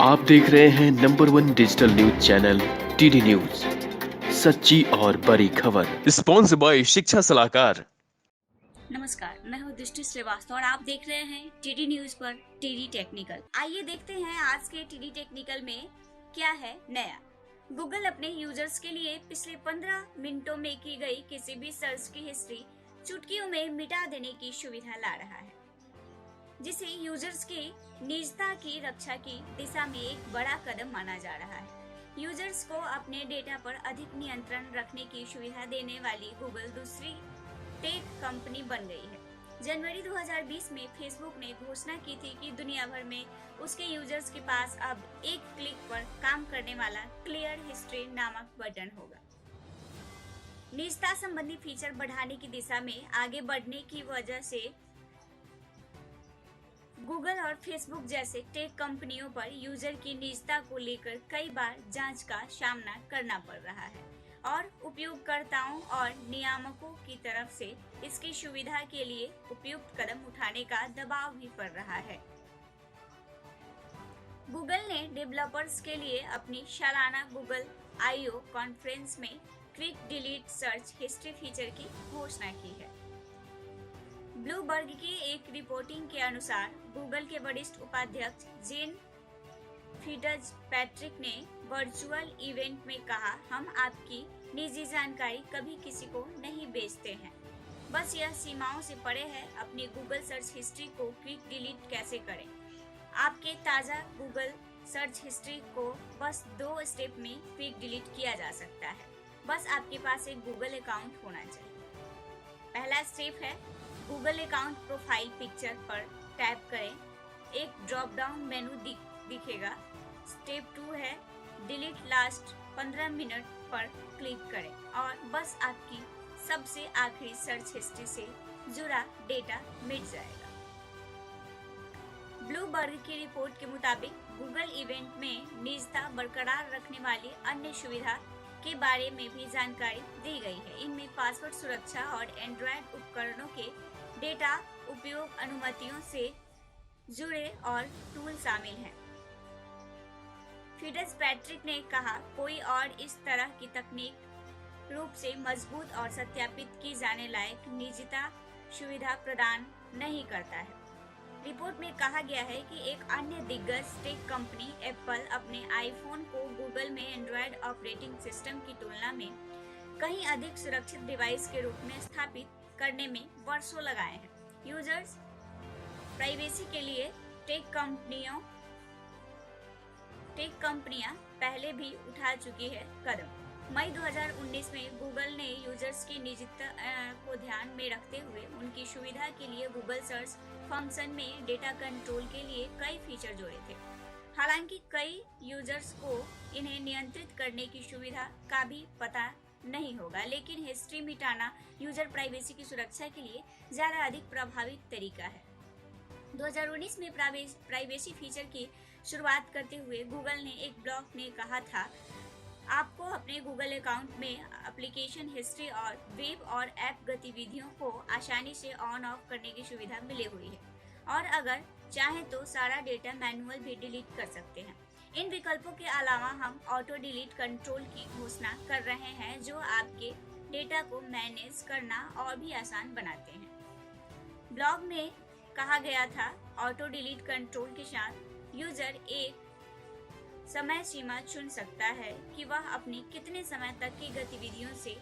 आप देख रहे हैं number one digital news channel TD news, सच्ची और बड़ी खबर। स्पॉन्सर्ड बाय शिक्षा सलाहकार। नमस्कार, मैं हूँ दृष्टि श्रीवास्तव और आप देख रहे हैं टीडी न्यूज पर टीडी टेक्निकल। आइए देखते हैं आज के टीडी टेक्निकल में क्या है नया। गूगल अपने यूजर्स के लिए पिछले 15 मिनटों में की गई किसी भी सर्च की हिस्ट्री चुटकियों में मिटा देने की सुविधा ला रहा है, जिसे यूजर्स की निजता की रक्षा की दिशा में एक बड़ा कदम माना जा रहा है। यूजर्स को अपने डेटा पर अधिक नियंत्रण रखने की सुविधा देने वाली गूगल दूसरी टेक कंपनी बन गई है। जनवरी 2020 में फेसबुक ने घोषणा की थी कि दुनिया भर में उसके यूजर्स के पास अब एक क्लिक पर काम करने वाला क्लियर हिस्ट्री नामक बटन होगा। निजता संबंधी फीचर बढ़ाने की दिशा में आगे बढ़ने की वजह से गूगल और फेसबुक जैसे टेक कंपनियों पर यूजर की निजता को लेकर कई बार जांच का सामना करना पड़ रहा है और उपयोगकर्ताओं और नियामकों की तरफ से इसकी सुविधा के लिए उपयुक्त कदम उठाने का दबाव भी पड़ रहा है। गूगल ने डेवलपर्स के लिए अपनी सालाना गूगल I/O कॉन्फ्रेंस में quick delete search history feature की घोषणा की है। ब्लूमबर्ग की एक रिपोर्टिंग के अनुसार गूगल के वरिष्ठ उपाध्यक्ष जेन फिट्जपैट्रिक ने वर्चुअल इवेंट में कहा, हम आपकी निजी जानकारी कभी किसी को नहीं बेचते हैं, बस यह सीमाओं से परे है। अपनी गूगल सर्च हिस्ट्री को क्विक डिलीट कैसे करें। आपके ताज़ा गूगल सर्च हिस्ट्री को बस 2 स्टेप में क्विक डिलीट किया जा सकता है। बस आपके पास एक गूगल अकाउंट होना चाहिए। पहला स्टेप है गूगल अकाउंट प्रोफाइल पिक्चर पर टैप करें। एक ड्रॉप डाउन मेनू दिखेगा। स्टेप 2 है डिलीट लास्ट 15 मिनट पर क्लिक करें और बस आपकी सबसे आखिरी सर्च हिस्ट्री से जुड़ा डेटा मिट जाएगा। ब्लूमबर्ग की रिपोर्ट के मुताबिक गूगल इवेंट में निजता बरकरार रखने वाली अन्य सुविधा के बारे में भी जानकारी दी गई है। इनमें पासवर्ड सुरक्षा और एंड्रॉयड उपकरणों के डेटा उपयोग अनुमतियों से जुड़े और टूल शामिल हैं। फिट्जपैट्रिक ने कहा, कोई और इस तरह की तकनीक रूप से मजबूत और सत्यापित की जाने लायक निजता सुविधा प्रदान नहीं करता है। रिपोर्ट में कहा गया है कि एक अन्य दिग्गज टेक कंपनी एप्पल अपने आईफोन को गूगल में एंड्रॉयड ऑपरेटिंग सिस्टम की तुलना में कहीं अधिक सुरक्षित डिवाइस के रूप में स्थापित करने में वर्षों लगाए हैं। यूजर्स प्राइवेसी के लिए टेक कंपनियां पहले भी उठा चुकी है कदम। मई 2019 में गूगल ने यूजर्स की निजता को ध्यान में रखते हुए उनकी सुविधा के लिए गूगल सर्च फंक्शन में डेटा कंट्रोल के लिए कई फीचर जोड़े थे। हालांकि कई यूजर्स को इन्हें नियंत्रित करने की सुविधा का भी पता नहीं होगा, लेकिन हिस्ट्री मिटाना यूजर प्राइवेसी की सुरक्षा के लिए ज्यादा अधिक प्रभावी तरीका है। 2019 में प्राइवेसी फीचर की शुरुआत करते हुए गूगल ने एक ब्लॉग में कहा था, आपको अपने गूगल अकाउंट में एप्लीकेशन हिस्ट्री और वेब और ऐप गतिविधियों को आसानी से ऑन ऑफ करने की सुविधा मिली हुई है और अगर चाहें तो सारा डेटा मैनुअल भी डिलीट कर सकते हैं। इन विकल्पों के अलावा हम ऑटो डिलीट कंट्रोल की घोषणा कर रहे हैं, जो आपके डेटा को मैनेज करना और भी आसान बनाते हैं। ब्लॉग में कहा गया था, ऑटो डिलीट कंट्रोल के साथ यूजर एक समय सीमा चुन सकता है कि वह अपनी कितने समय तक की गतिविधियों से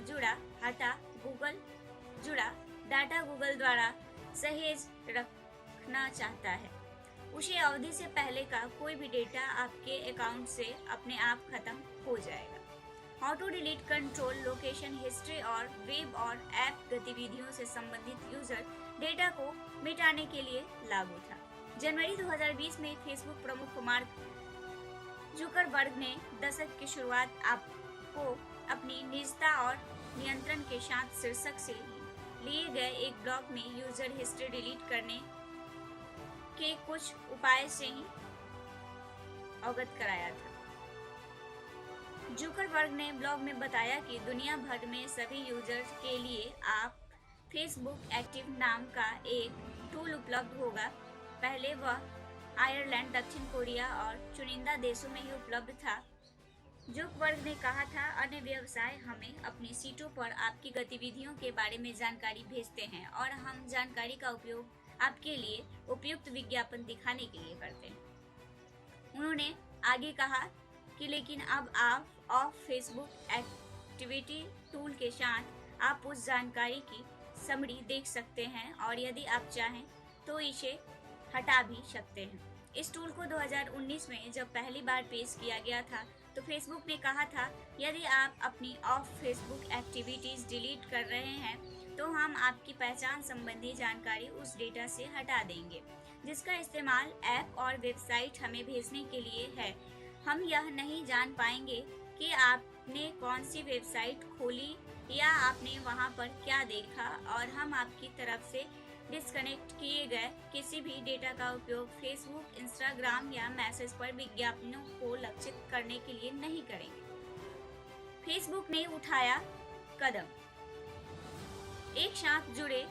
जुड़ा डाटा गूगल द्वारा सहेज रखना चाहता है। उसी अवधि से पहले का कोई भी डेटा आपके अकाउंट से अपने आप खत्म हो जाएगा। Auto delete control location history और वेब और ऐप गतिविधियों से संबंधित यूजर डेटा को मिटाने के लिए लागू था। जनवरी 2020 में फेसबुक प्रमुख मार्क जुकरबर्ग ने दशक की शुरुआत आपको अपनी निजता और नियंत्रण के साथ शीर्षक से लिए गए एक ब्लॉग में यूजर हिस्ट्री डिलीट करने के कुछ उपाय से ही अवगत कराया था। जुकरबर्ग ने ब्लॉग में बताया कि दुनिया भर में सभी यूजर्स के लिए आप फेसबुक एक्टिव नाम का एक टूल उपलब्ध होगा। पहले वह आयरलैंड, दक्षिण कोरिया और चुनिंदा देशों में ही उपलब्ध था। जुकबर्ग ने कहा था, अन्य व्यवसाय हमें अपनी सीटों पर आपकी गतिविधियों के बारे में जानकारी भेजते हैं और हम जानकारी का उपयोग आपके लिए उपयुक्त विज्ञापन दिखाने के लिए करते हैं। उन्होंने आगे कहा कि लेकिन अब आप ऑफ फेसबुक एक्टिविटी टूल के साथ आप उस जानकारी की समरी देख सकते हैं और यदि आप चाहें तो इसे हटा भी सकते हैं। इस टूल को 2019 में जब पहली बार पेश किया गया था तो फेसबुक ने कहा था, यदि आप अपनी ऑफ फेसबुक एक्टिविटीज डिलीट कर रहे हैं तो हम आपकी पहचान संबंधी जानकारी उस डेटा से हटा देंगे जिसका इस्तेमाल ऐप और वेबसाइट हमें भेजने के लिए है। हम यह नहीं जान पाएंगे कि आपने कौन सी वेबसाइट खोली या आपने वहां पर क्या देखा और हम आपकी तरफ से डिस्कनेक्ट किए गए किसी भी डेटा का उपयोग फेसबुक, इंस्टाग्राम या मैसेज पर विज्ञापनों को लक्षित करने के लिए नहीं करेंगे। फेसबुक ने उठाया कदम। एक साथ जुड़े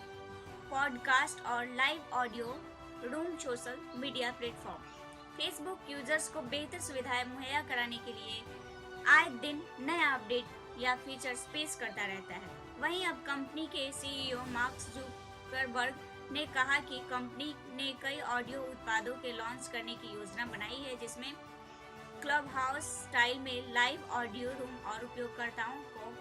पॉडकास्ट और live audio room social media platform. Facebook users को बेहतर सुविधाएं मुहैया कराने के लिए आए दिन नया अपडेट या फीचर्स पेश करता रहता है। वहीं अब कंपनी के सीईओ मार्क जुकरबर्ग ने कहा कि कंपनी ने कई ऑडियो उत्पादों के लॉन्च करने की योजना बनाई है जिसमें क्लब हाउस स्टाइल में लाइव ऑडियो रूम और उपयोगकर्ताओं को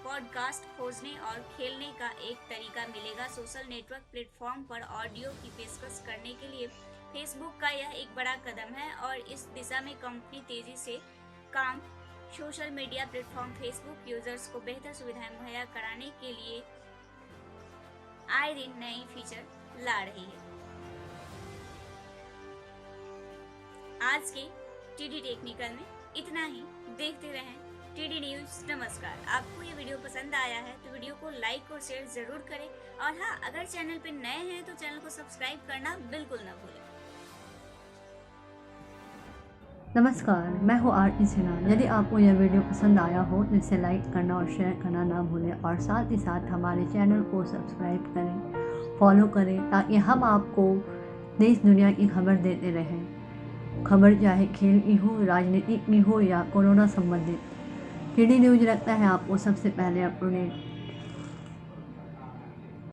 पॉडकास्ट खोजने और खेलने का एक तरीका मिलेगा। सोशल नेटवर्क प्लेटफॉर्म पर ऑडियो की पेशकश करने के लिए फेसबुक का यह एक बड़ा कदम है और इस दिशा में कंपनी तेजी से काम social media platform Facebook users को बेहतर सुविधाएं मुहैया कराने के लिए आए दिन नई फीचर ला रही है। आज के टीडी टेक्निकल में इतना ही। देखते रहें टीडी न्यूज। नमस्कार। आपको ये वीडियो पसंद आया है तो वीडियो को लाइक और शेयर जरूर करें और हाँ, अगर चैनल पे नए हैं तो चैनल को सब्सक्राइब करना बिल्कुल ना भूलें। नमस्कार, मैं हूँ आरती सिन्हा। यदि आपको यह वीडियो पसंद आया हो तो इसे लाइक करना और शेयर करना ना भूलें और साथ ही साथ हमारे चैनल को सब्सक्राइब करें, फॉलो करें ताकि हम आपको देश दुनिया की खबर देते रहें। खबर चाहे खेल की हो, राजनीति की हो या कोरोना संबंधित, टीडी न्यूज़ रखता है आपको सबसे पहले अपडेट।